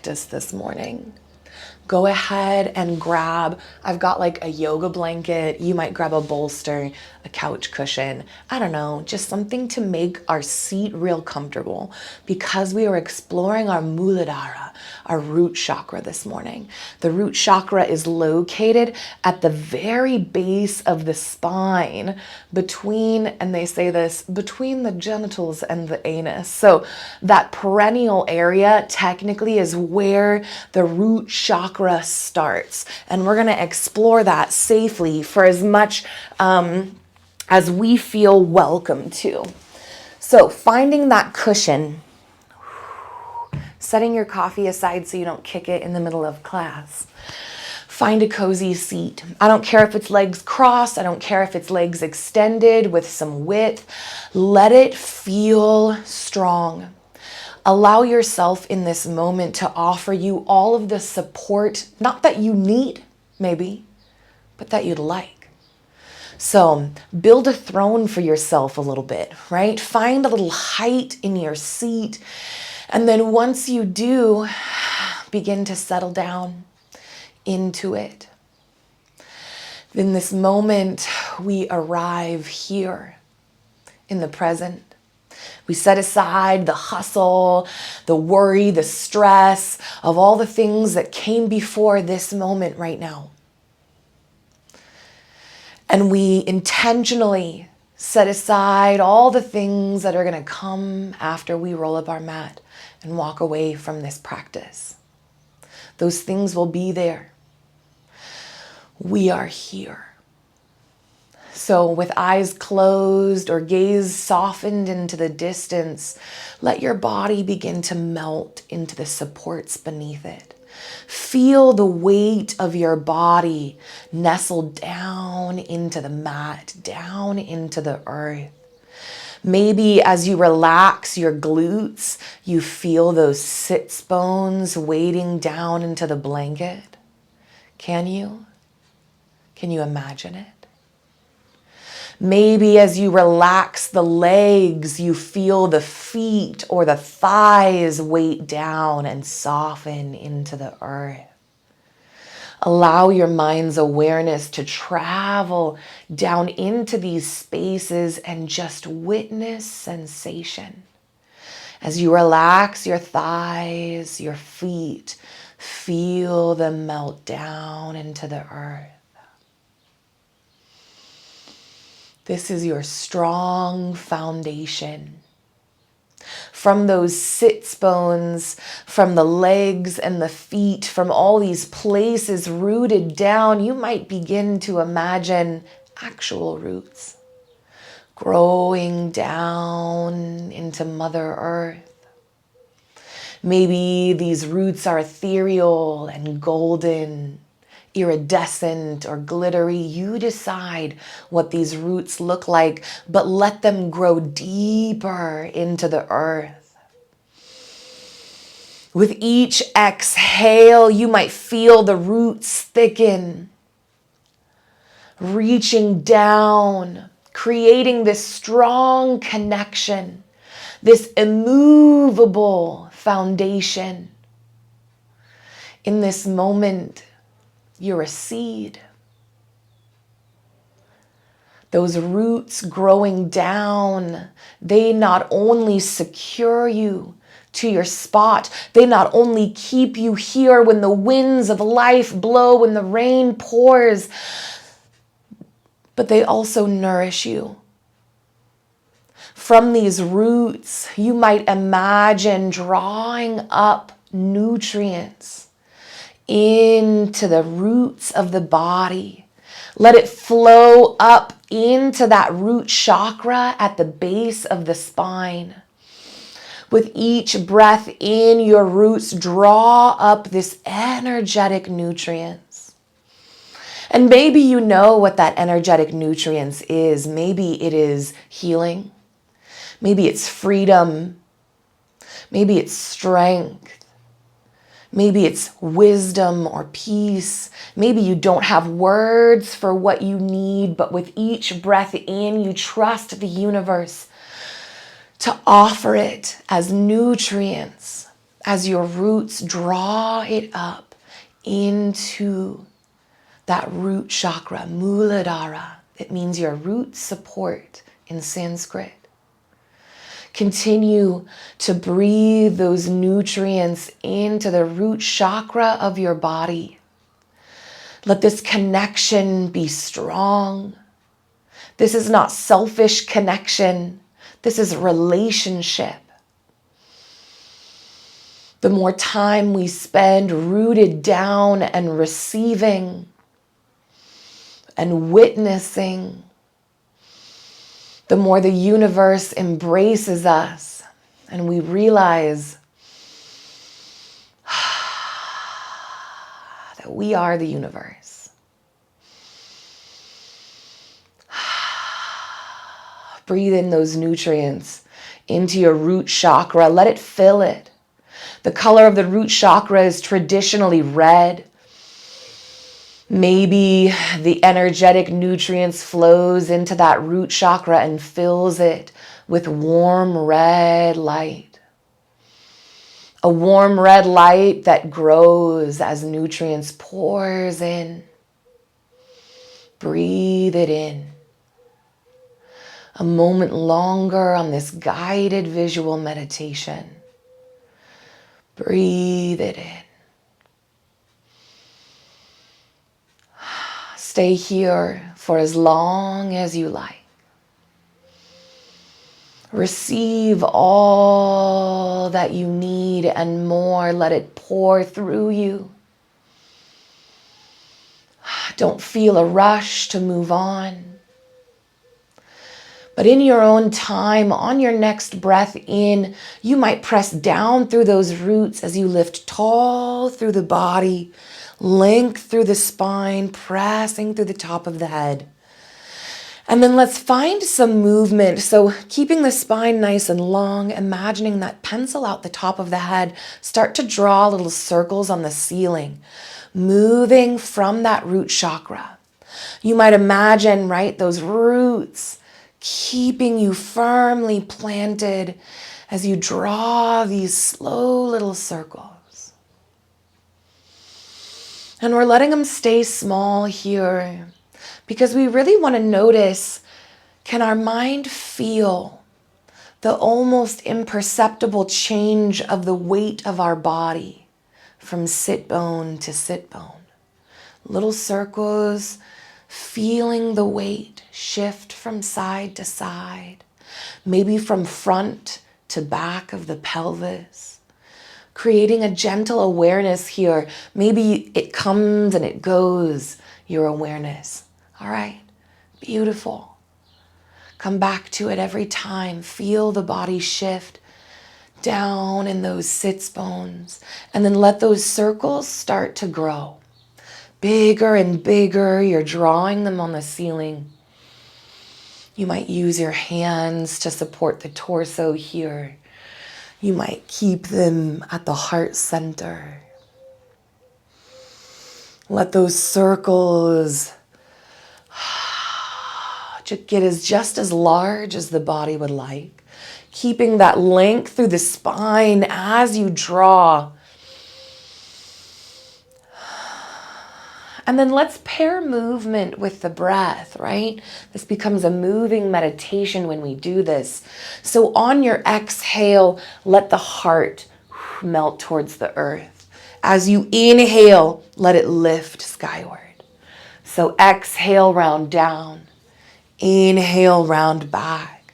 practice this morning. Go ahead and grab, I've got like a yoga blanket. You might grab a bolster, a couch cushion. I don't know, just something to make our seat real comfortable, because we are exploring our Muladhara, our root chakra this morning. The root chakra is located at the very base of the spine between, and they say this, between the genitals and the anus. So that perennial area technically is where the root chakra starts. And we're going to explore that safely for as much as we feel welcome to. So finding that cushion, setting your coffee aside so you don't kick it in the middle of class. Find a cozy seat. I don't care if it's legs crossed. I don't care if it's legs extended with some width. Let it feel strong. Allow yourself in this moment to offer you all of the support, not that you need, maybe, but that you'd like. So build a throne for yourself a little bit, right? Find a little height in your seat. And then once you do, begin to settle down into it. In this moment, we arrive here in the present. We set aside the hustle, the worry, the stress of all the things that came before this moment right now. And we intentionally set aside all the things that are going to come after we roll up our mat and walk away from this practice. Those things will be there. We are here. So with eyes closed or gaze softened into the distance, let your body begin to melt into the supports beneath it. Feel the weight of your body nestle down into the mat, down into the earth. Maybe as you relax your glutes, you feel those sits bones weighting down into the blanket. Can you? Can you imagine it? Maybe as you relax the legs, you feel the feet or the thighs weight down and soften into the earth. Allow your mind's awareness to travel down into these spaces and just witness sensation. As you relax your thighs, your feet, feel them melt down into the earth. This is your strong foundation. From those sits bones, from the legs and the feet, from all these places rooted down, you might begin to imagine actual roots growing down into Mother Earth. Maybe these roots are ethereal and golden, iridescent or glittery. You decide what these roots look like, but let them grow deeper into the earth. With each exhale, you might feel the roots thicken, reaching down, creating this strong connection, this immovable foundation. In this moment, you're a seed. Those roots growing down, they not only secure you to your spot, they not only keep you here when the winds of life blow, when the rain pours, but they also nourish you. From these roots, you might imagine drawing up nutrients into the roots of the body. Let it flow up into that root chakra at the base of the spine. With each breath in, your roots draw up this energetic nutrients. And maybe you know what that energetic nutrients is. Maybe it is healing. Maybe it's freedom. Maybe it's strength. Maybe it's wisdom or peace. Maybe you don't have words for what you need, but with each breath in, you trust the universe to offer it as nutrients as your roots draw it up into that root chakra, Muladhara. It means your root support in Sanskrit. Continue to breathe those nutrients into the root chakra of your body. Let this connection be strong. This is not selfish connection. This is relationship. The more time we spend rooted down and receiving and witnessing, the more the universe embraces us and we realize that we are the universe. Breathe in those nutrients into your root chakra. Let it fill it. The color of the root chakra is traditionally red. Maybe the energetic nutrients flows into that root chakra and fills it with warm red light. A warm red light that grows as nutrients pours in. Breathe it in. A moment longer on this guided visual meditation. Breathe it in. Stay here for as long as you like. Receive all that you need and more. Let it pour through you. Don't feel a rush to move on. But in your own time, on your next breath in, you might press down through those roots as you lift tall through the body, length through the spine, pressing through the top of the head. And then let's find some movement. So keeping the spine nice and long, imagining that pencil out the top of the head, start to draw little circles on the ceiling, moving from that root chakra. You might imagine, right, those roots keeping you firmly planted as you draw these slow little circles. And we're letting them stay small here because we really want to notice, can our mind feel the almost imperceptible change of the weight of our body from sit bone to sit bone? Little circles, feeling the weight shift from side to side, maybe from front to back of the pelvis, creating a gentle awareness here. Maybe it comes and it goes, your awareness. All right, beautiful. Come back to it every time. Feel the body shift down in those sits bones, and then let those circles start to grow. Bigger and bigger, you're drawing them on the ceiling. You might use your hands to support the torso here. You might keep them at the heart center. Let those circles get just as large as the body would like. Keeping that length through the spine as you draw. And then let's pair movement with the breath, right? This becomes a moving meditation when we do this. So on your exhale, let the heart melt towards the earth. As you inhale, let it lift skyward. So exhale, round down. Inhale, round back.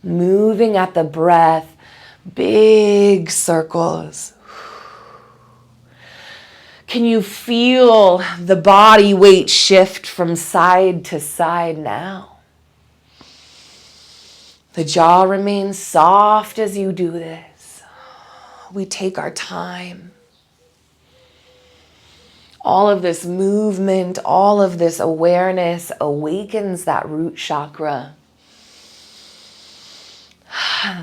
Moving at the breath, big circles. Can you feel the body weight shift from side to side now? The jaw remains soft as you do this. We take our time. All of this movement, all of this awareness awakens that root chakra.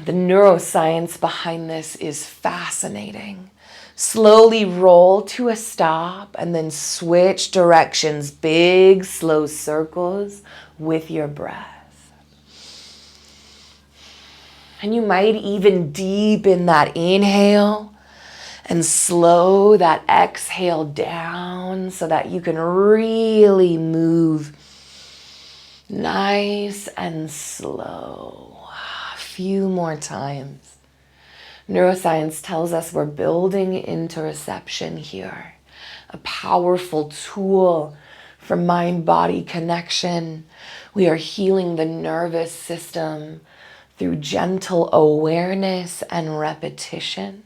The neuroscience behind this is fascinating. Slowly roll to a stop and then switch directions, big, slow circles with your breath. And you might even deepen that inhale And slow that exhale down so that you can really move nice and slow. A few more times. Neuroscience tells us we're building interoception here, a powerful tool for mind-body connection. We are healing the nervous system through gentle awareness and repetition,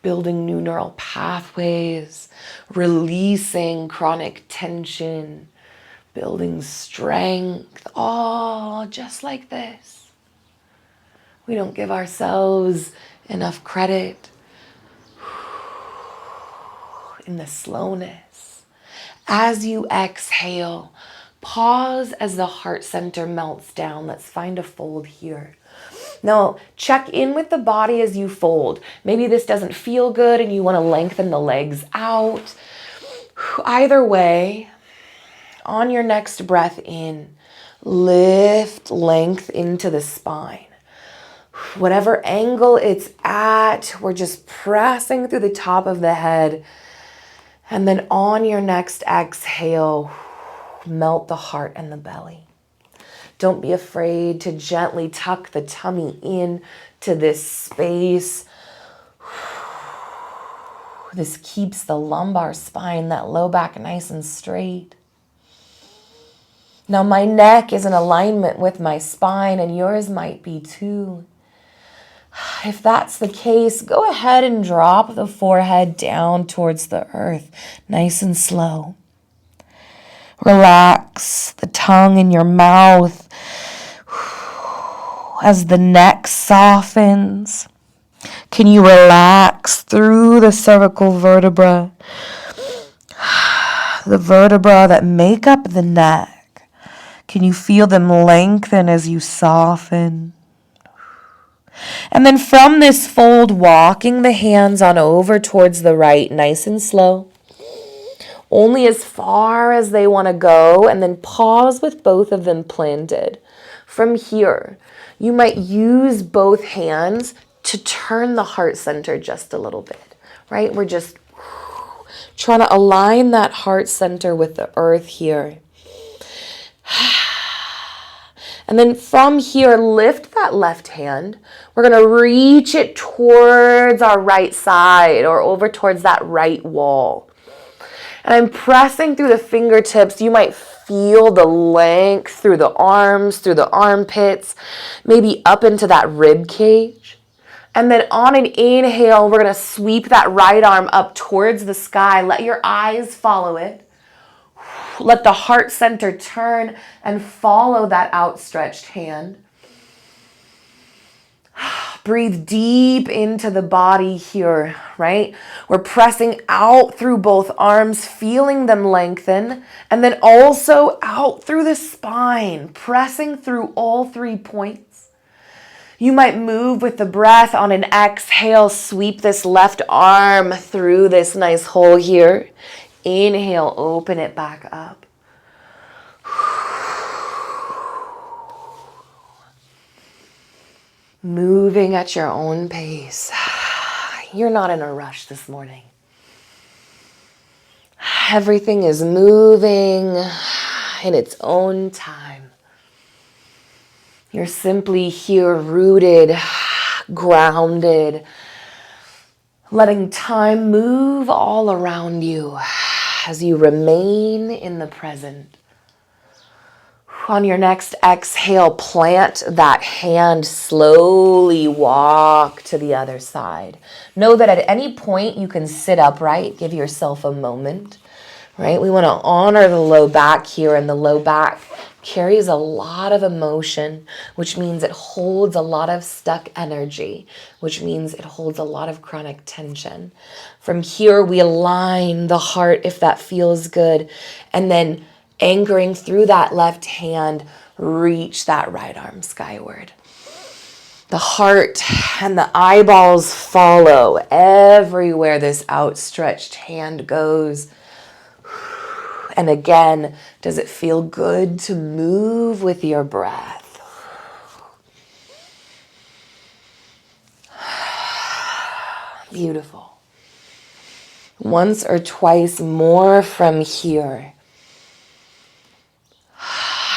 building new neural pathways, releasing chronic tension, building strength, all just like this. We don't give ourselves enough credit in the slowness. As you exhale, pause as the heart center melts down. Let's find a fold here. Now, check in with the body as you fold. Maybe this doesn't feel good and you want to lengthen the legs out. Either way, on your next breath in, lift length into the spine. Whatever angle it's at, we're just pressing through the top of the head. And then on your next exhale, melt the heart and the belly. Don't be afraid to gently tuck the tummy in to this space. This keeps the lumbar spine, that low back, nice and straight. Now my neck is in alignment with my spine, and yours might be too. If that's the case, go ahead and drop the forehead down towards the earth, nice and slow. Relax the tongue in your mouth as the neck softens. Can you relax through the cervical vertebra, the vertebra that make up the neck? Can you feel them lengthen as you soften? And then from this fold, walking the hands on over towards the right, nice and slow. Only as far as they want to go, and then pause with both of them planted. From here, you might use both hands to turn the heart center just a little bit, right? We're just trying to align that heart center with the earth here. And then from here, lift that left hand. We're going to reach it towards our right side or over towards that right wall. And I'm pressing through the fingertips. You might feel the length through the arms, through the armpits, maybe up into that rib cage. And then on an inhale, we're going to sweep that right arm up towards the sky. Let your eyes follow it. Let the heart center turn and follow that outstretched hand. Breathe deep into the body here, right? We're pressing out through both arms, feeling them lengthen, and then also out through the spine, pressing through all 3 points. You might move with the breath. On an exhale, sweep this left arm through this nice hole here. Inhale, open it back up. Moving at your own pace. You're not in a rush this morning. Everything is moving in its own time. You're simply here rooted, grounded, letting time move all around you as you remain in the present. On your next exhale, plant that hand, slowly walk to the other side. Know that at any point you can sit upright, give yourself a moment, right? We want to honor the low back here, and the low back carries a lot of emotion, which means it holds a lot of stuck energy, which means it holds a lot of chronic tension. From here, we align the heart if that feels good, and then anchoring through that left hand, reach that right arm skyward. The heart and the eyeballs follow everywhere this outstretched hand goes. And again, does it feel good to move with your breath? Beautiful. Once or twice more from here.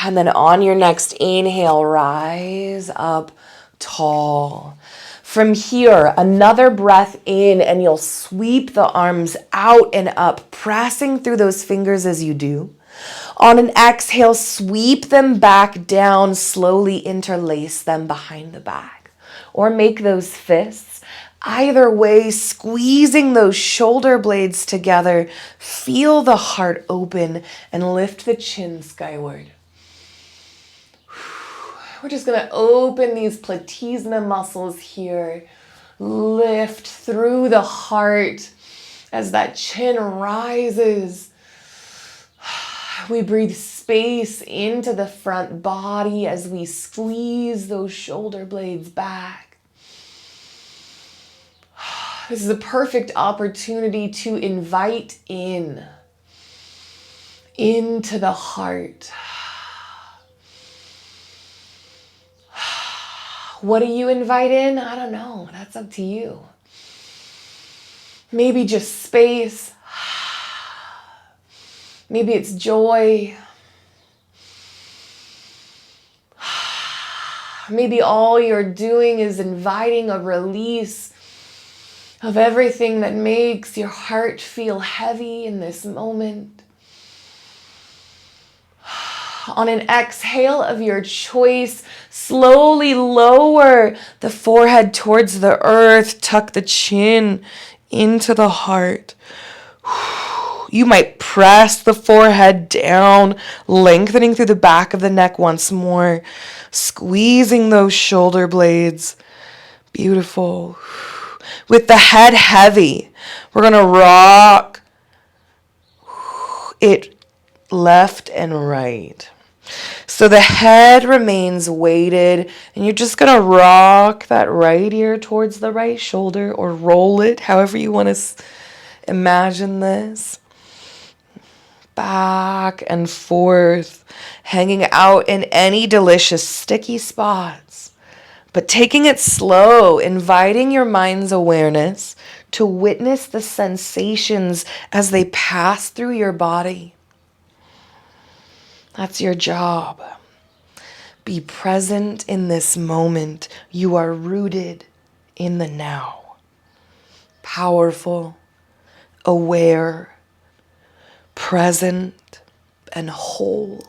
And then on your next inhale, rise up tall. From here, another breath in, and you'll sweep the arms out and up, pressing through those fingers as you do. On an exhale, sweep them back down, slowly interlace them behind the back. Or make those fists. Either way, squeezing those shoulder blades together, feel the heart open and lift the chin skyward. We're just going to open these platysma muscles here. Lift through the heart as that chin rises. We breathe space into the front body as we squeeze those shoulder blades back. This is a perfect opportunity to invite into the heart. What do you invite in? I don't know. That's up to you. Maybe just space. Maybe it's joy. Maybe all you're doing is inviting a release of everything that makes your heart feel heavy in this moment. On an exhale of your choice, slowly lower the forehead towards the earth. Tuck the chin into the heart. You might press the forehead down, lengthening through the back of the neck once more, squeezing those shoulder blades. Beautiful. With the head heavy, we're going to rock it left and right. So the head remains weighted, and you're just going to rock that right ear towards the right shoulder, or roll it, however you want to imagine this. Back and forth, hanging out in any delicious sticky spots, but taking it slow, inviting your mind's awareness to witness the sensations as they pass through your body. That's your job. Be present in this moment. You are rooted in the now. Powerful, aware, present, and whole.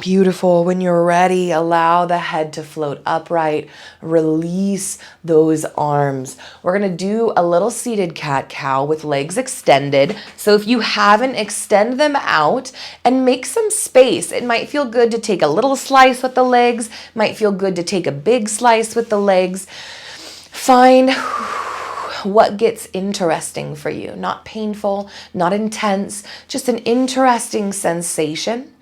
Beautiful. When you're ready, allow the head to float upright. Release those arms. We're going to do a little seated cat-cow with legs extended. So if you haven't, extend them out and make some space. It might feel good to take a little slice with the legs. Might feel good to take a big slice with the legs. Find what gets interesting for you. Not painful, not intense, just an interesting sensation.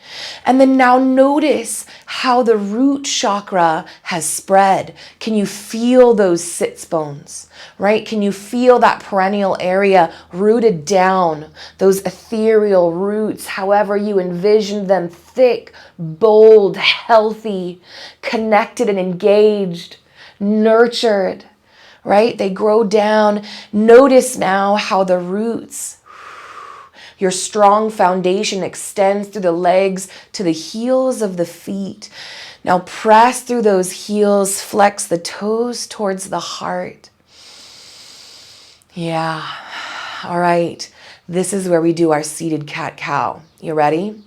And then now notice how the root chakra has spread. Can you feel those sits bones, right? Can you feel that perennial area rooted down, those ethereal roots, however you envision them, thick, bold, healthy, connected and engaged, nurtured, right? They grow down. Notice now how the roots, your strong foundation, extends through the legs to the heels of the feet. Now press through those heels, flex the toes towards the heart. Yeah. All right. This is where we do our seated cat-cow. You ready?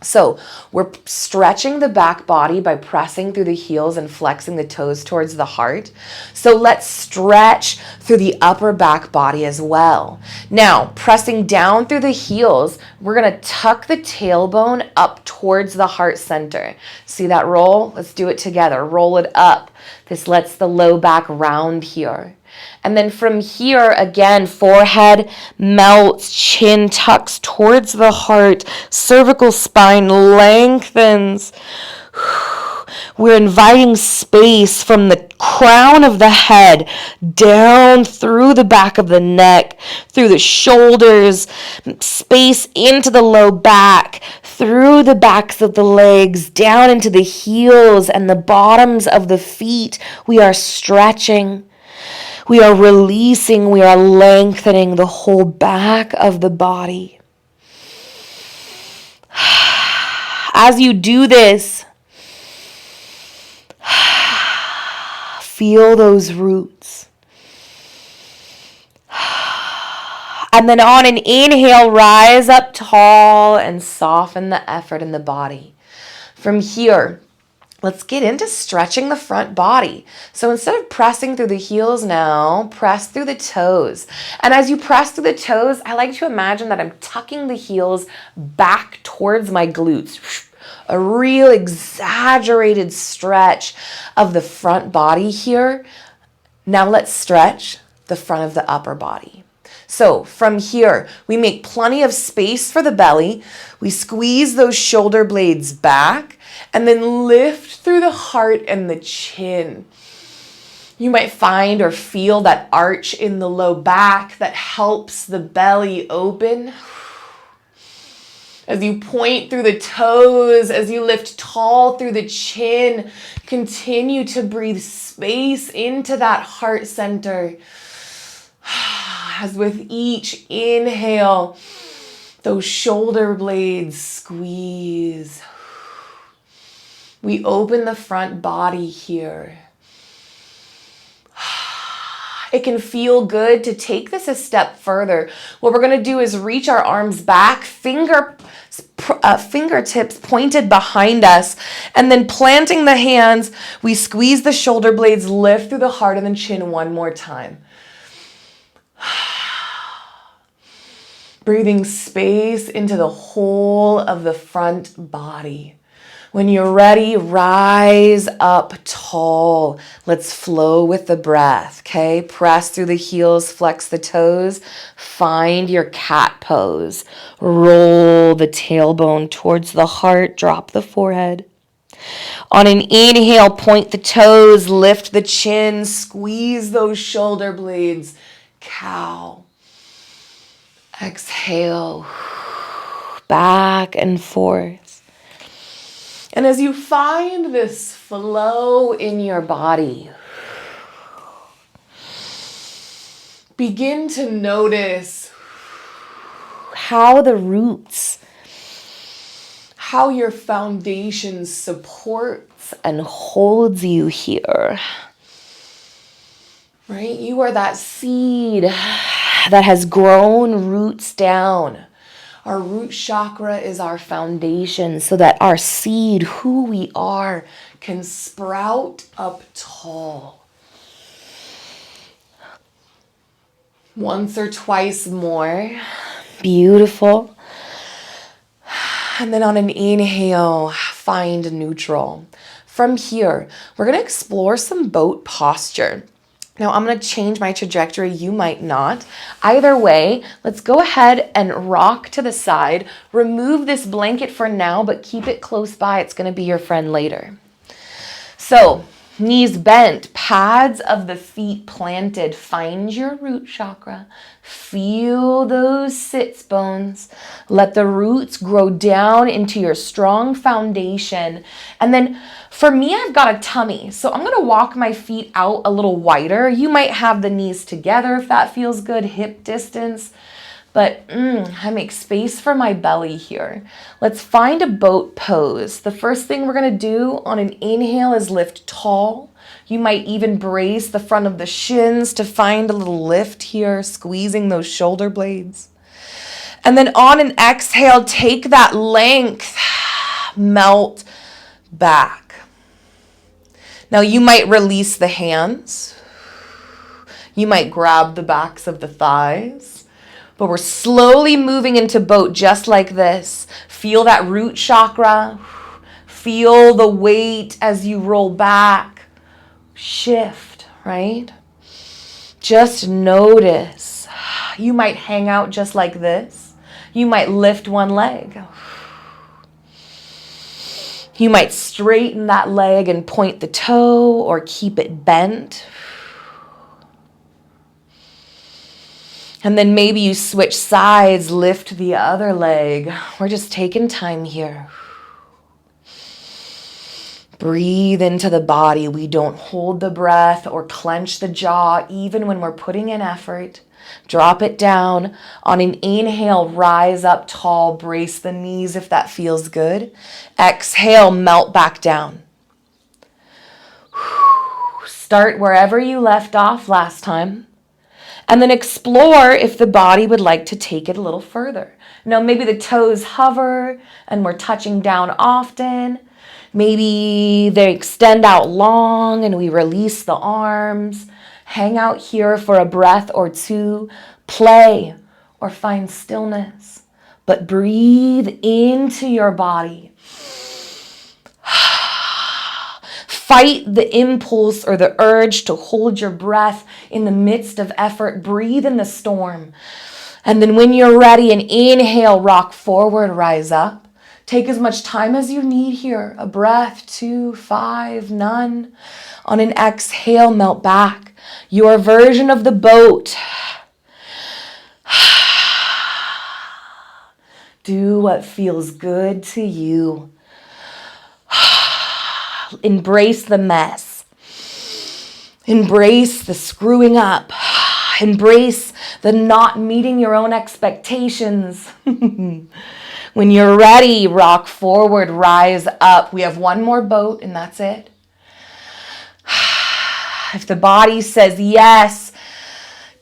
So we're stretching the back body by pressing through the heels and flexing the toes towards the heart. So let's stretch through the upper back body as well. Now, pressing down through the heels, we're going to tuck the tailbone up towards the heart center. See that roll? Let's do it together. Roll it up. This lets the low back round here. And then from here, again, forehead melts, chin tucks towards the heart, cervical spine lengthens. We're inviting space from the crown of the head down through the back of the neck, through the shoulders, space into the low back, through the backs of the legs, down into the heels and the bottoms of the feet. We are stretching. We are releasing, we are lengthening the whole back of the body. As you do this, feel those roots. And then on an inhale, rise up tall and soften the effort in the body. From here, let's get into stretching the front body. So instead of pressing through the heels now, press through the toes. And as you press through the toes, I like to imagine that I'm tucking the heels back towards my glutes. A real exaggerated stretch of the front body here. Now let's stretch the front of the upper body. So from here, we make plenty of space for the belly. We squeeze those shoulder blades back and then lift through the heart and the chin. You might find or feel that arch in the low back that helps the belly open. As you point through the toes, as you lift tall through the chin, continue to breathe space into that heart center. As with each inhale, those shoulder blades squeeze. We open the front body here. It can feel good to take this a step further. What we're going to do is reach our arms back, fingertips pointed behind us, and then planting the hands, we squeeze the shoulder blades, lift through the heart and the chin one more time. Breathing space into the whole of the front body. When you're ready, rise up tall. Let's flow with the breath, okay? Press through the heels, flex the toes. Find your cat pose. Roll the tailbone towards the heart, drop the forehead. On an inhale, point the toes, lift the chin, squeeze those shoulder blades. Cow. Exhale. Back and forth. And as you find this flow in your body, begin to notice how the roots, how your foundation supports and holds you here. Right? You are that seed that has grown roots down. Our root chakra is our foundation so that our seed, who we are, can sprout up tall. Once or twice more. Beautiful. And then on an inhale, find neutral. From here, we're going to explore some boat posture. Now I'm going to change my trajectory. You might not. Either way, let's go ahead and rock to the side. Remove this blanket for now, but keep it close by. It's going to be your friend later. So, knees bent, pads of the feet planted. Find your root chakra. Feel those sits bones. Let the roots grow down into your strong foundation. And then for me, I've got a tummy, so I'm going to walk my feet out a little wider. You might have the knees together if that feels good, hip distance. But I make space for my belly here. Let's find a boat pose. The first thing we're going to do on an inhale is lift tall. You might even brace the front of the shins to find a little lift here, squeezing those shoulder blades. And then on an exhale, take that length, melt back. Now you might release the hands. You might grab the backs of the thighs. But we're slowly moving into boat just like this. Feel that root chakra. Feel the weight as you roll back. Shift, right? Just notice. You might hang out just like this. You might lift one leg. You might straighten that leg and point the toe or keep it bent. And then maybe you switch sides, lift the other leg. We're just taking time here. Breathe into the body. We don't hold the breath or clench the jaw even when we're putting in effort. Drop it down. On an inhale, rise up tall. Brace the knees if that feels good. Exhale, melt back down. Start wherever you left off last time. And then explore if the body would like to take it a little further. Now, maybe the toes hover and we're touching down often. Maybe they extend out long and we release the arms. Hang out here for a breath or two. Play or find stillness. But breathe into your body. Fight the impulse or the urge to hold your breath in the midst of effort. Breathe in the storm. And then when you're ready, an inhale, rock forward, rise up. Take as much time as you need here. A breath, 2, 5, none. On an exhale, melt back. Your version of the boat. Do what feels good to you. Embrace the mess. Embrace the screwing up. Embrace the not meeting your own expectations. When you're ready, rock forward, rise up. We have one more boat and that's it. If the body says yes,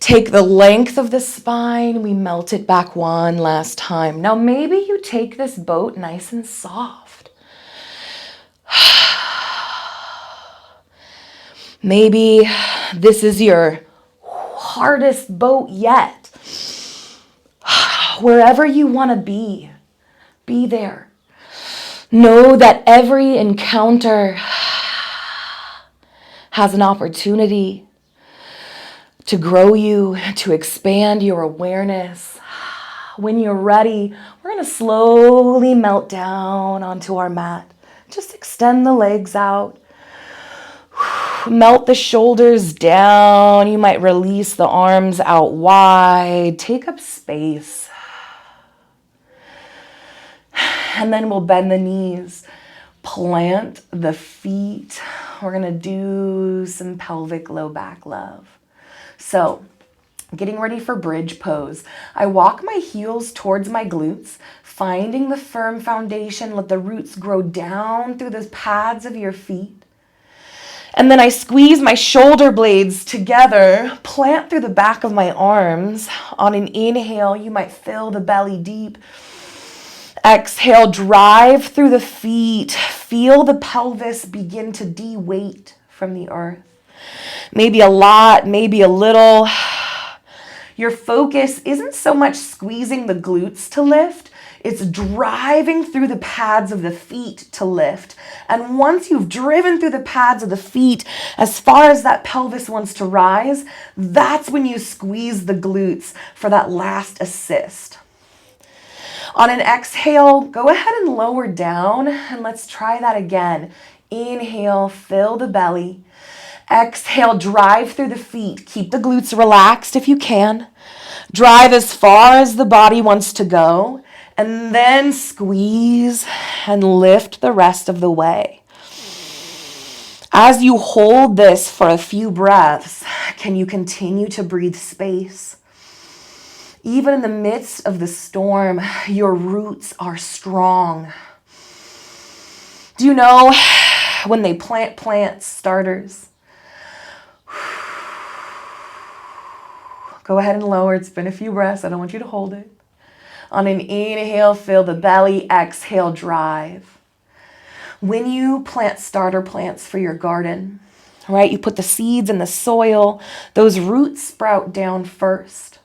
take the length of the spine. We melt it back one last time. Now maybe you take this boat nice and soft. Maybe this is your hardest boat yet. Wherever you want to be there. Know that every encounter has an opportunity to grow you, to expand your awareness. When you're ready, we're going to slowly melt down onto our mat. Just extend the legs out. Melt the shoulders down. You might release the arms out wide. Take up space. And then we'll bend the knees. Plant the feet. We're going to do some pelvic low back love. So, getting ready for bridge pose. I walk my heels towards my glutes, finding the firm foundation. Let the roots grow down through the pads of your feet. And then I squeeze my shoulder blades together, plant through the back of my arms. On an inhale, you might fill the belly deep. Exhale, drive through the feet. Feel the pelvis begin to de-weight from the earth. Maybe a lot, maybe a little. Your focus isn't so much squeezing the glutes to lift. It's driving through the pads of the feet to lift. And once you've driven through the pads of the feet, as far as that pelvis wants to rise, that's when you squeeze the glutes for that last assist. On an exhale, go ahead and lower down, and let's try that again. Inhale, fill the belly. Exhale, drive through the feet. Keep the glutes relaxed if you can. Drive as far as the body wants to go. And then squeeze and lift the rest of the way. As you hold this for a few breaths, can you continue to breathe space? Even in the midst of the storm, your roots are strong. Do you know when they plant plants, starters? Go ahead and lower. It's been a few breaths. I don't want you to hold it. On an inhale, fill the belly. Exhale, drive. When you plant starter plants for your garden, right, you put the seeds in the soil, those roots sprout down first.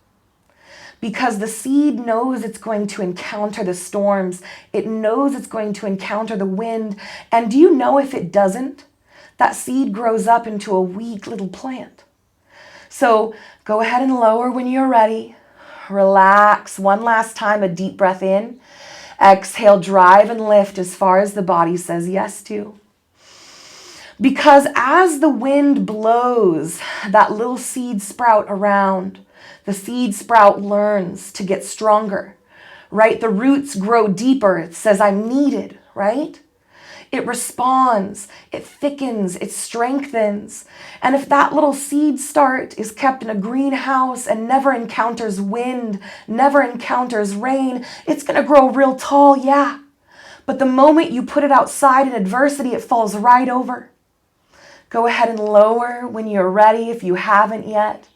Because the seed knows it's going to encounter the storms. It knows it's going to encounter the wind. And do you know if it doesn't, that seed grows up into a weak little plant. So go ahead and lower when you're ready. Relax. One last time, a deep breath in. Exhale, drive and lift as far as the body says yes to. Because as the wind blows that little seed sprout around, the seed sprout learns to get stronger, right? The roots grow deeper. It says, I'm needed, right? it responds, it thickens, it strengthens. And if that little seed start is kept in a greenhouse and never encounters wind, never encounters rain, it's going to grow real tall, yeah. But the moment you put it outside in adversity, it falls right over. Go ahead and lower when you're ready if you haven't yet.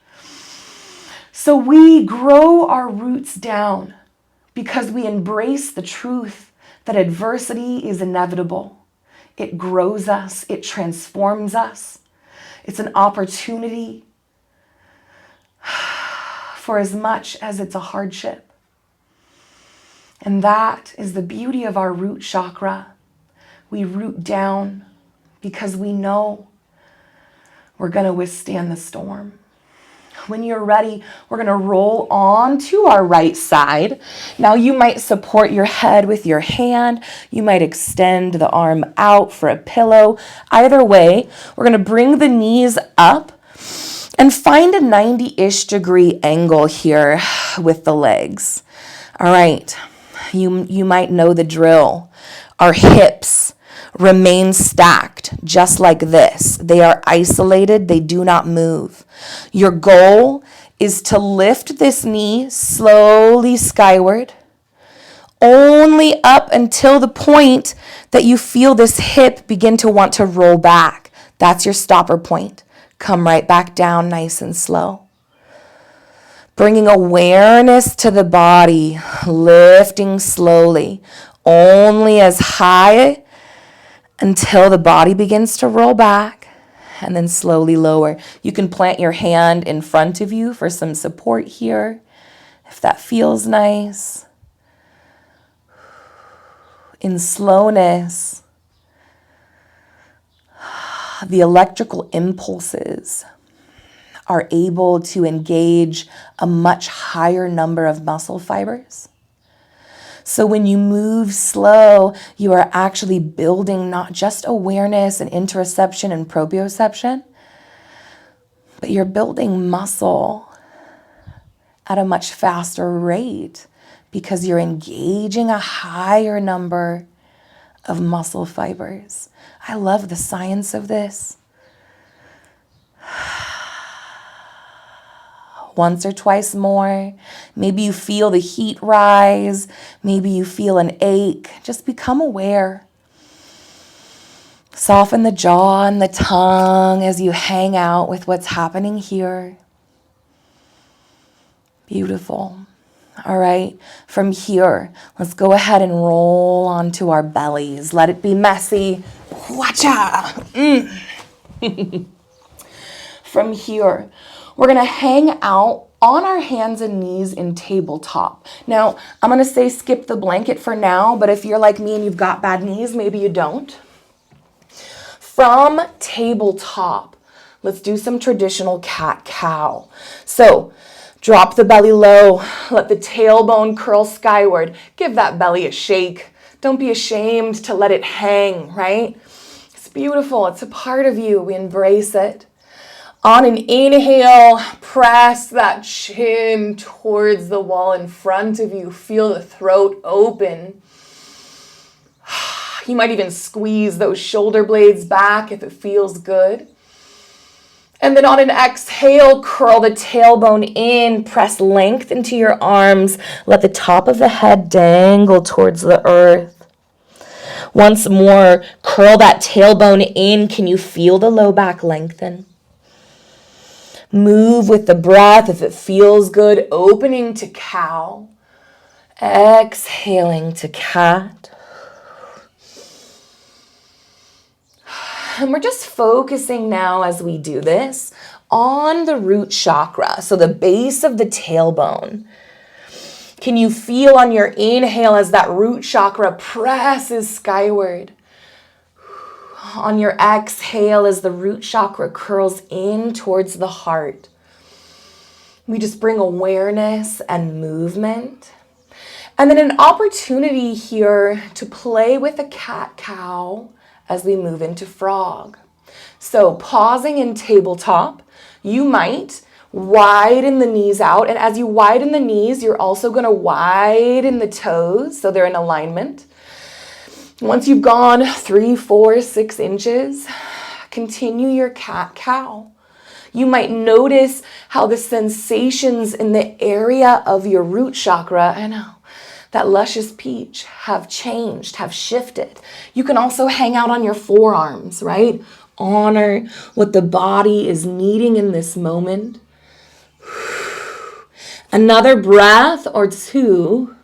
So we grow our roots down because we embrace the truth that adversity is inevitable. It grows us, it transforms us. It's an opportunity for as much as it's a hardship. And that is the beauty of our root chakra. We root down because we know we're going to withstand the storm. When you're ready, we're going to roll on to our right side. Now you might support your head with your hand. You might extend the arm out for a pillow. Either way, we're going to bring the knees up and find a 90-ish degree angle here with the legs. All right, you might know the drill. Our hips remain stacked just like this. They are isolated. They do not move. Your goal is to lift this knee slowly skyward, only up until the point that you feel this hip begin to want to roll back. That's your stopper point. Come right back down nice and slow. Bringing awareness to the body, lifting slowly, only as high until the body begins to roll back, and then slowly lower. You can plant your hand in front of you for some support here, if that feels nice. In slowness, the electrical impulses are able to engage a much higher number of muscle fibers. So when you move slow, you are actually building not just awareness and interoception and proprioception, but you're building muscle at a much faster rate because you're engaging a higher number of muscle fibers. I love the science of this. Once or twice more. Maybe you feel the heat rise. Maybe you feel an ache. Just become aware. Soften the jaw and the tongue as you hang out with what's happening here. Beautiful. All right, from here, let's go ahead and roll onto our bellies. Let it be messy. Wacha! From here, we're going to hang out on our hands and knees in tabletop. Now, I'm going to say skip the blanket for now, but if you're like me and you've got bad knees, maybe you don't. From tabletop, let's do some traditional cat-cow. So, drop the belly low, let the tailbone curl skyward. Give that belly a shake. Don't be ashamed to let it hang, right? It's beautiful. It's a part of you. We embrace it. On an inhale, press that chin towards the wall in front of you. Feel the throat open. You might even squeeze those shoulder blades back if it feels good. And then on an exhale, curl the tailbone in, press length into your arms. Let the top of the head dangle towards the earth. Once more, curl that tailbone in. Can you feel the low back lengthen? Move with the breath if it feels good. Opening to cow. Exhaling to cat. And we're just focusing now as we do this on the root chakra, so the base of the tailbone. Can you feel on your inhale as that root chakra presses skyward? On your exhale as the root chakra curls in towards the heart. We just bring awareness and movement. And then an opportunity here to play with a cat-cow as we move into frog. So pausing in tabletop, you might widen the knees out. And as you widen the knees, you're also going to widen the toes so they're in alignment. Once you've gone 3, 4, 6 inches, continue your cat-cow. You might notice how the sensations in the area of your root chakra, I know, that luscious peach, have changed, have shifted. You can also hang out on your forearms, right? Honor what the body is needing in this moment. Another breath or two.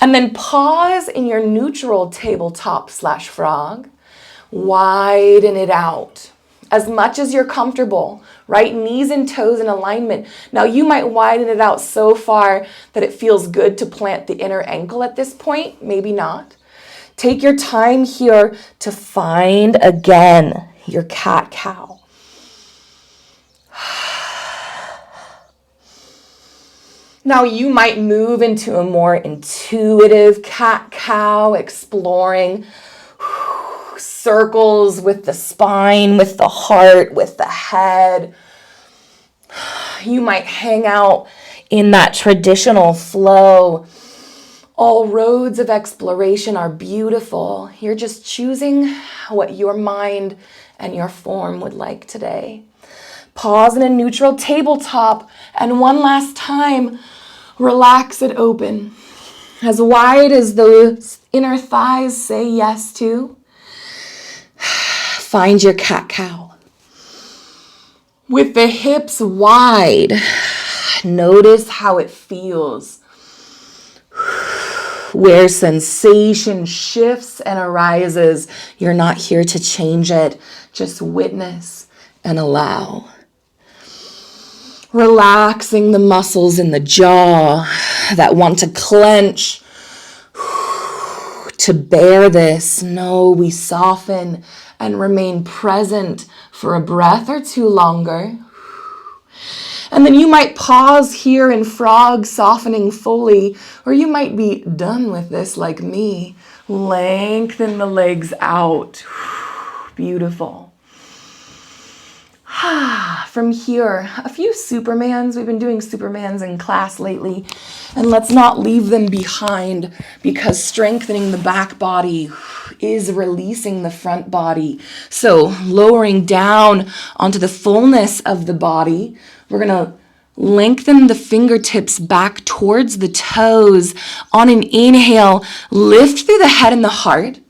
And then pause in your neutral tabletop/frog. Widen it out as much as you're comfortable, right? Knees and toes in alignment. Now you might widen it out so far that it feels good to plant the inner ankle at this point, maybe not. Take your time here to find again your cat-cow. Now you might move into a more intuitive cat-cow, exploring circles with the spine, with the heart, with the head. You might hang out in that traditional flow. All roads of exploration are beautiful. You're just choosing what your mind and your form would like today. Pause in a neutral tabletop, and one last time, relax it open. As wide as those inner thighs say yes to. Find your cat-cow. With the hips wide, notice how it feels. Where sensation shifts and arises, you're not here to change it. Just witness and allow. Relaxing the muscles in the jaw that want to clench. To bear this, no, we soften and remain present for a breath or two longer. And then you might pause here in frog, softening fully, or you might be done with this like me. Lengthen the legs out. Beautiful. From here, a few Supermans. We've been doing Supermans in class lately, and let's not leave them behind, because strengthening the back body is releasing the front body. So lowering down onto the fullness of the body, we're gonna lengthen the fingertips back towards the toes. On an inhale, lift through the head and the heart.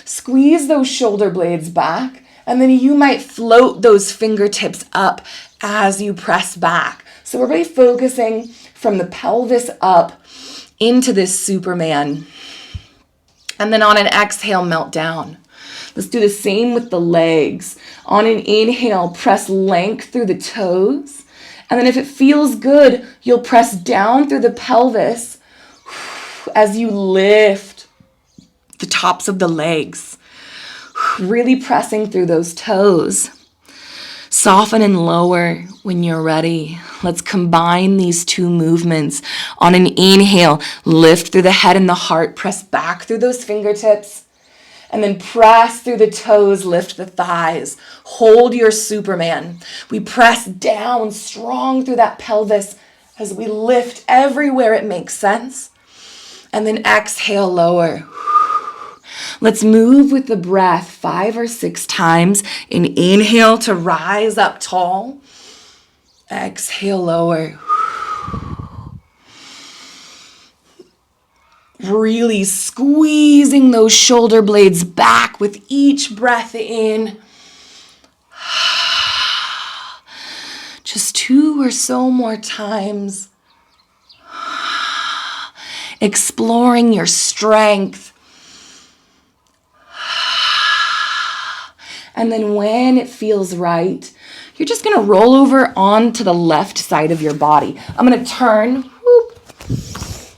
Squeeze those shoulder blades back. And then you might float those fingertips up as you press back. So we're really focusing from the pelvis up into this Superman. And then on an exhale, melt down. Let's do the same with the legs. On an inhale, press length through the toes. And then if it feels good, you'll press down through the pelvis as you lift the tops of the legs. Really pressing through those toes. Soften and lower when you're ready. Let's combine these two movements. On an inhale, lift through the head and the heart. Press back through those fingertips. And then press through the toes, lift the thighs. Hold your Superman. We press down strong through that pelvis as we lift everywhere it makes sense. And then exhale, lower. Let's move with the breath 5 or 6 times. Inhale to rise up tall. Exhale, lower. Really squeezing those shoulder blades back with each breath in. Just 2 or so more times. Exploring your strength. And then when it feels right, you're just gonna roll over onto the left side of your body. I'm gonna turn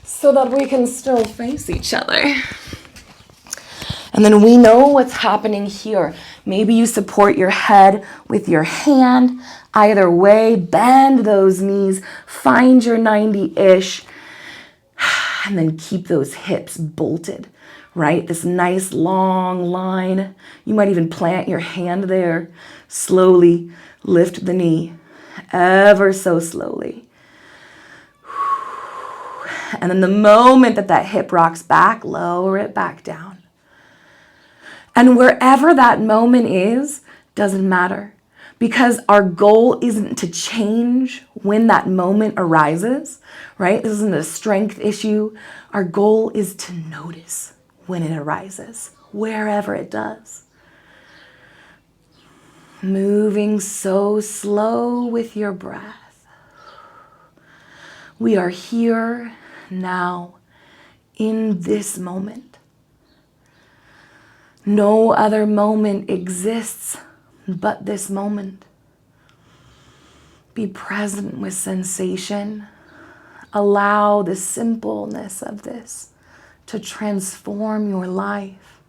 so that we can still face each other. And then we know what's happening here. Maybe you support your head with your hand. Either way, bend those knees, find your 90-ish, and then keep those hips bolted. Right? This nice long line. You might even plant your hand there. Slowly lift the knee, ever so slowly. And then the moment that hip rocks back, lower it back down. And wherever that moment is, doesn't matter. Because our goal isn't to change when that moment arises, right? This isn't a strength issue. Our goal is to notice when it arises, wherever it does. Moving so slow with your breath. We are here now in this moment. No other moment exists but this moment. Be present with sensation. Allow the simpleness of this to transform your life.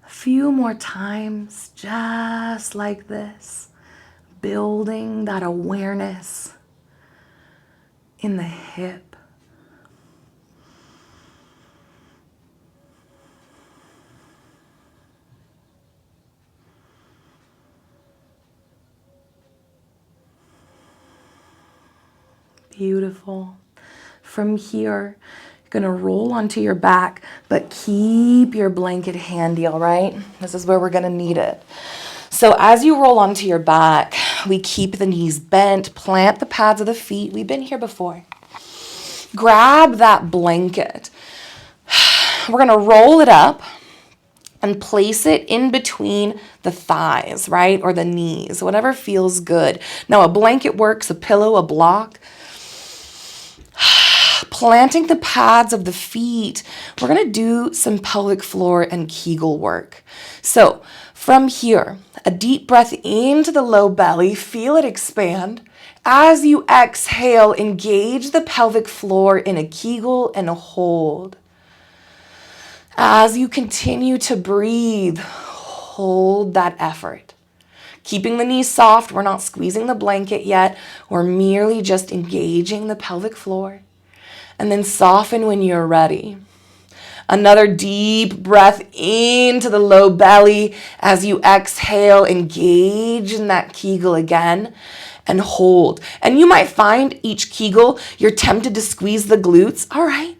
A few more times, just like this, building that awareness in the hip. Beautiful. From here, you're gonna roll onto your back, but keep your blanket handy, all right? This is where we're gonna need it. So as you roll onto your back, we keep the knees bent, plant the pads of the feet. We've been here before. Grab that blanket. We're gonna roll it up and place it in between the thighs, right? Or the knees, whatever feels good. Now a blanket works, a pillow, a block. Planting the pads of the feet, we're going to do some pelvic floor and Kegel work. So from here, a deep breath into the low belly, feel it expand. As you exhale, engage the pelvic floor in a Kegel and a hold. As you continue to breathe, hold that effort. Keeping the knees soft, we're not squeezing the blanket yet. We're merely just engaging the pelvic floor. And then soften when you're ready. Another deep breath into the low belly. As you exhale, engage in that Kegel again and hold. And you might find each Kegel, you're tempted to squeeze the glutes. All right.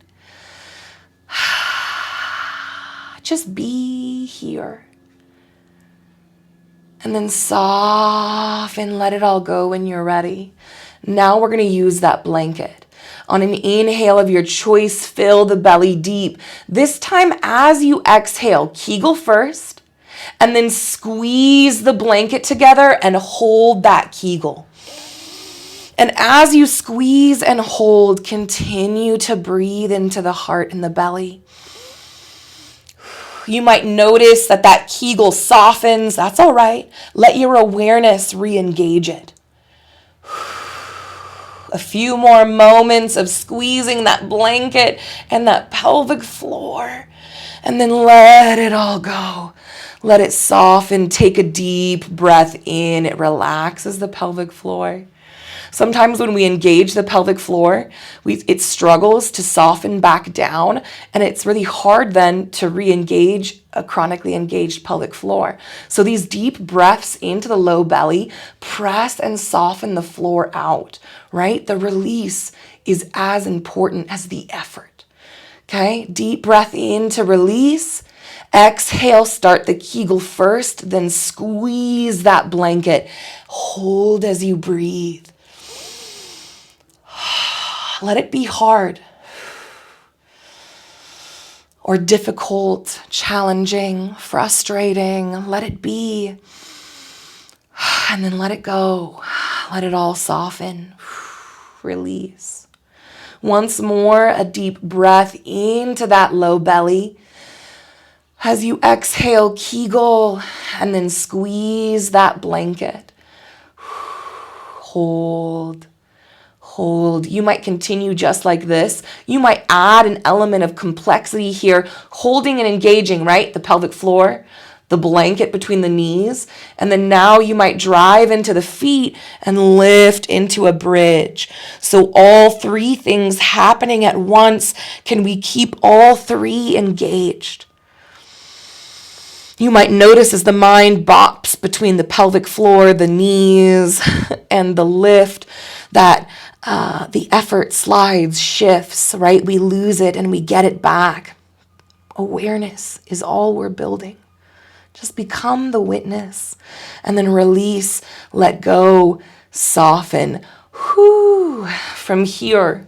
Just be here. And then soften, let it all go when you're ready. Now we're going to use that blanket. On an inhale of your choice, fill the belly deep. This time as you exhale, Kegel first, and then squeeze the blanket together and hold that Kegel. And as you squeeze and hold, continue to breathe into the heart and the belly. You might notice that Kegel softens. That's all right. Let your awareness re-engage it. A few more moments of squeezing that blanket and that pelvic floor. And then let it all go. Let it soften. Take a deep breath in. It relaxes the pelvic floor. Sometimes when we engage the pelvic floor, it struggles to soften back down, and it's really hard then to re-engage a chronically engaged pelvic floor. So these deep breaths into the low belly, press and soften the floor out, right? The release is as important as the effort, okay? Deep breath in to release. Exhale, start the Kegel first, then squeeze that blanket. Hold as you breathe. Let it be hard or difficult, challenging, frustrating. Let it be. And then let it go. Let it all soften. Release. Once more, a deep breath into that low belly. As you exhale, Kegel, and then squeeze that blanket. Hold. Hold. You might continue just like this. You might add an element of complexity here, holding and engaging, right? The pelvic floor, the blanket between the knees. And then now you might drive into the feet and lift into a bridge. So all three things happening at once. Can we keep all three engaged? You might notice as the mind bops between the pelvic floor, the knees, and the lift, that the effort slides, shifts, right? We lose it and we get it back. Awareness is all we're building. Just become the witness. And then release, let go, soften. Whew. From here,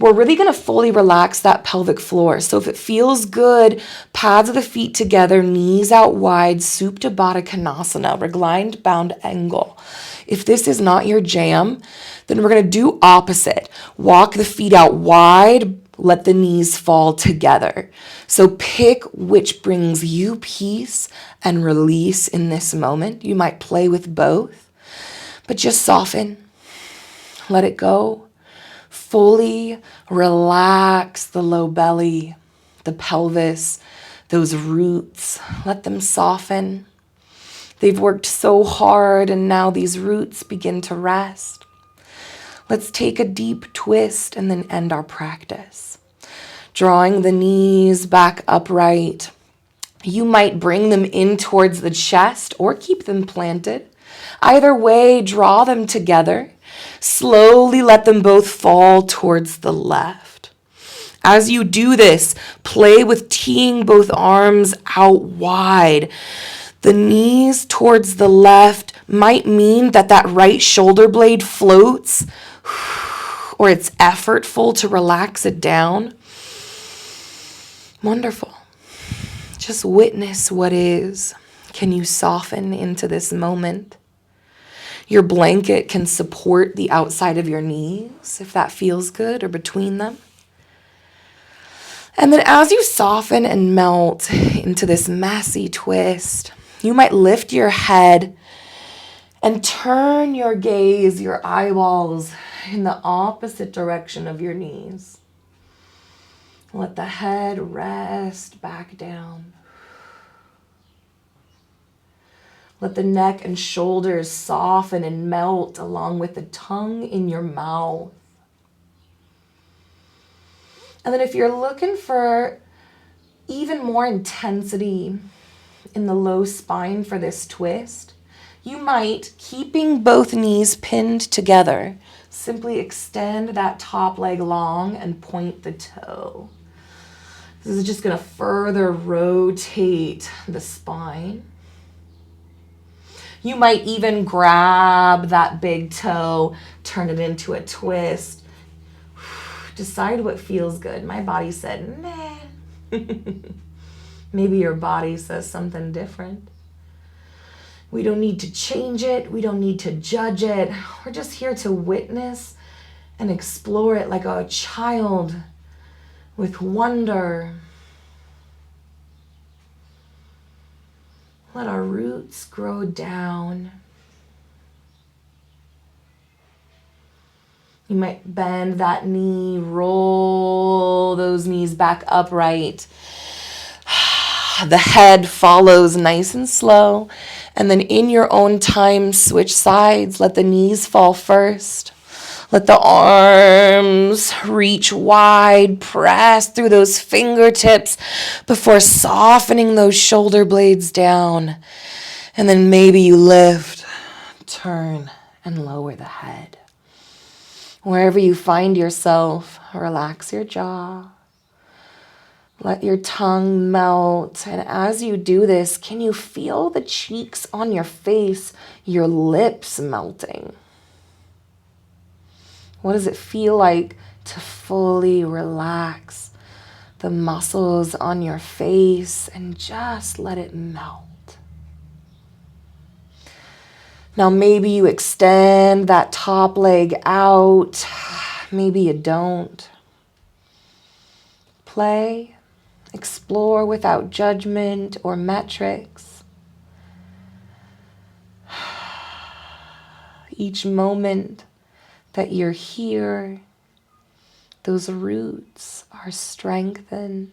we're really going to fully relax that pelvic floor. So if it feels good, pads of the feet together, knees out wide, Supta Baddha Konasana, reclined bound angle. If this is not your jam, then we're going to do opposite. Walk the feet out wide, let the knees fall together. So pick which brings you peace and release in this moment. You might play with both, but just soften, let it go. Fully relax the low belly, the pelvis, those roots. Let them soften. They've worked so hard and now these roots begin to rest. Let's take a deep twist and then end our practice. Drawing the knees back upright. You might bring them in towards the chest or keep them planted. Either way, draw them together. Slowly let them both fall towards the left. As you do this, play with teeing both arms out wide. The knees towards the left might mean that right shoulder blade floats, or it's effortful to relax it down. Wonderful. Just witness what is. Can you soften into this moment? Your blanket can support the outside of your knees if that feels good, or between them. And then as you soften and melt into this messy twist, you might lift your head and turn your gaze, your eyeballs in the opposite direction of your knees. Let the head rest back down. Let the neck and shoulders soften and melt along with the tongue in your mouth. And then if you're looking for even more intensity in the low spine for this twist, you might, keeping both knees pinned together, simply extend that top leg long and point the toe. This is just going to further rotate the spine. You might even grab that big toe, turn it into a twist. Decide what feels good. My body said, nah. Maybe your body says something different. We don't need to change it. We don't need to judge it. We're just here to witness and explore it like a child with wonder. Let our roots grow down. You might bend that knee, roll those knees back upright. The head follows nice and slow. And then in your own time, switch sides. Let the knees fall first. Let the arms reach wide, press through those fingertips before softening those shoulder blades down. And then maybe you lift, turn, and lower the head. Wherever you find yourself, relax your jaw. Let your tongue melt. And as you do this, can you feel the cheeks on your face, your lips melting? What does it feel like to fully relax the muscles on your face and just let it melt? Now maybe you extend that top leg out. Maybe you don't. Play, explore without judgment or metrics. Each moment that you're here, those roots are strengthened.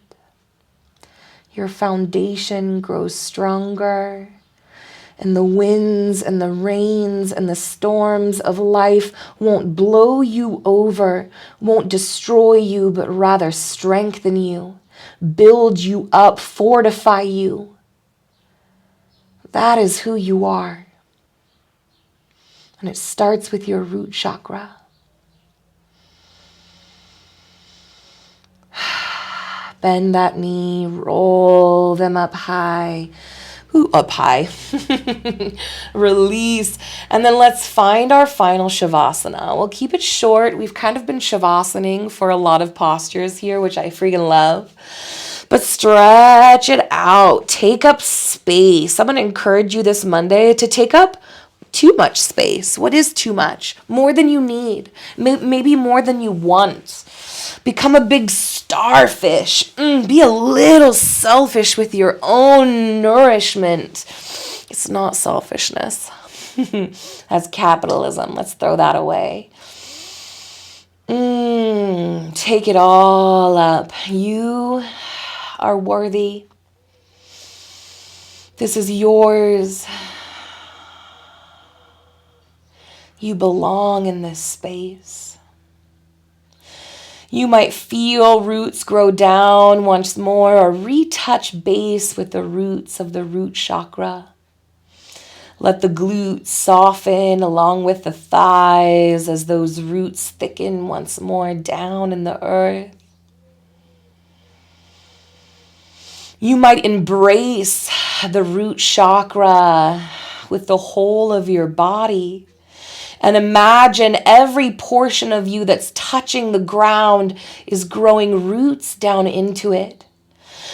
Your foundation grows stronger, and the winds and the rains and the storms of life won't blow you over, won't destroy you, but rather strengthen you, build you up, fortify you. That is who you are. And it starts with your root chakra. Bend that knee, roll them up high. Ooh, up high. Release. And then let's find our final Shavasana. We'll keep it short. We've kind of been Shavasaning for a lot of postures here, which I freaking love. But stretch it out. Take up space. I'm going to encourage you this Monday to take up too much space. What is too much? More than you need. Maybe more than you want. Become a big starfish. Be a little selfish with your own nourishment. It's not selfishness. That's capitalism. Let's throw that away. Take it all up. You are worthy. This is yours. You belong in this space. You might feel roots grow down once more or retouch base with the roots of the root chakra. Let the glutes soften along with the thighs as those roots thicken once more down in the earth. You might embrace the root chakra with the whole of your body. And imagine every portion of you that's touching the ground is growing roots down into it.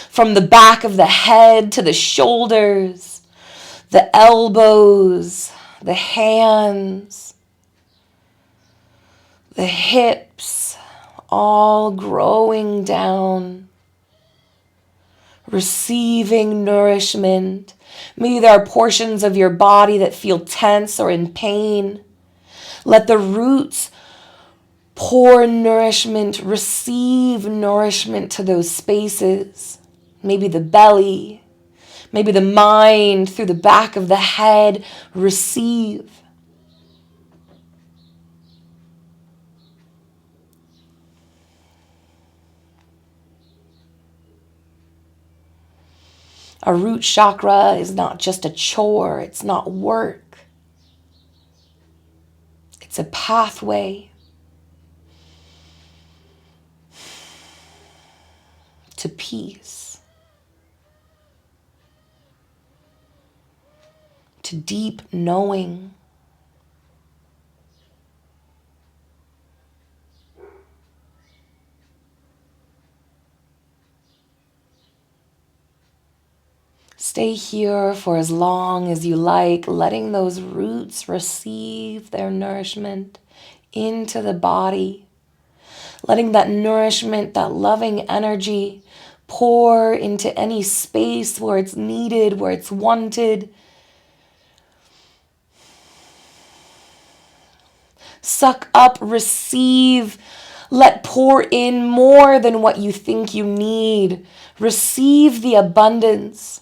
From the back of the head to the shoulders, the elbows, the hands, the hips, all growing down, receiving nourishment. Maybe there are portions of your body that feel tense or in pain. Let the roots pour nourishment, receive nourishment to those spaces. Maybe the belly, maybe the mind through the back of the head. Receive. A root chakra is not just a chore. It's not work. It's a pathway to peace, to deep knowing. Stay here for as long as you like, letting those roots receive their nourishment into the body, letting that nourishment, that loving energy pour into any space where it's needed, where it's wanted. Suck up, receive, let pour in more than what you think you need. Receive the abundance.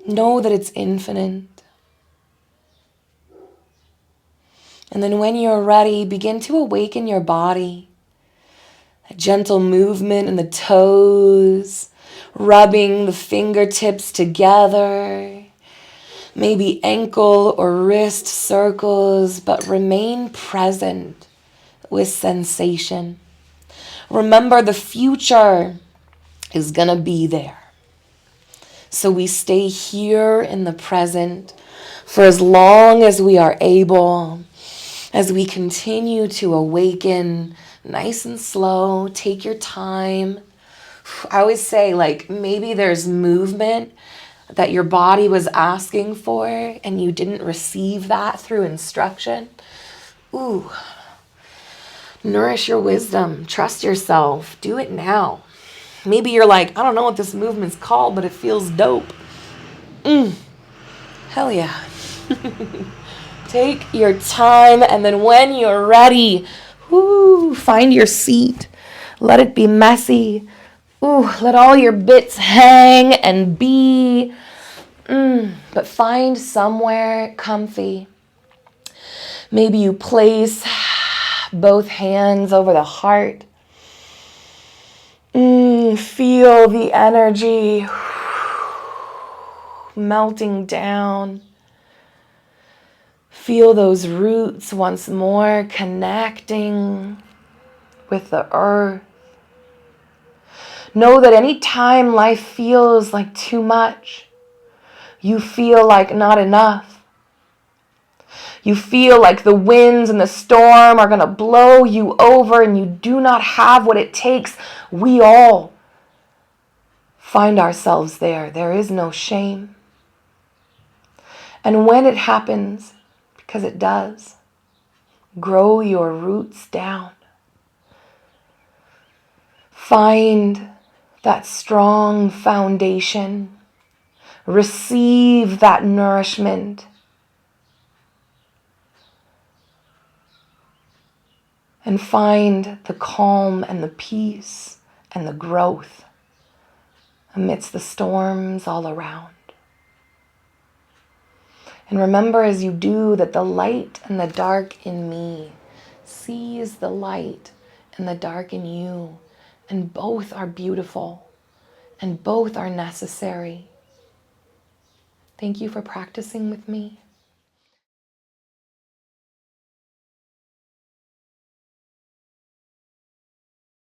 Know that it's infinite. And then when you're ready, begin to awaken your body. A gentle movement in the toes, rubbing the fingertips together. Maybe ankle or wrist circles, but remain present with sensation. Remember, the future is gonna be there. So we stay here in the present for as long as we are able, as we continue to awaken nice and slow. Take your time. I always say, like, maybe there's movement that your body was asking for and you didn't receive that through instruction. Ooh, nourish your wisdom. Trust yourself. Do it now. Maybe you're like, I don't know what this movement's called, but it feels dope. Hell yeah. Take your time, and then when you're ready, find your seat. Let it be messy. Let all your bits hang and be. But find somewhere comfy. Maybe you place both hands over the heart. Feel the energy melting down. Feel those roots once more connecting with the earth. Know that any time life feels like too much, you feel like not enough, you feel like the winds and the storm are going to blow you over and you do not have what it takes, we all find ourselves there. There is no shame. And when it happens, because it does, grow your roots down. Find that strong foundation. Receive that nourishment. And find the calm and the peace and the growth amidst the storms all around. And remember as you do that the light and the dark in me sees the light and the dark in you, and both are beautiful and both are necessary. Thank you for practicing with me.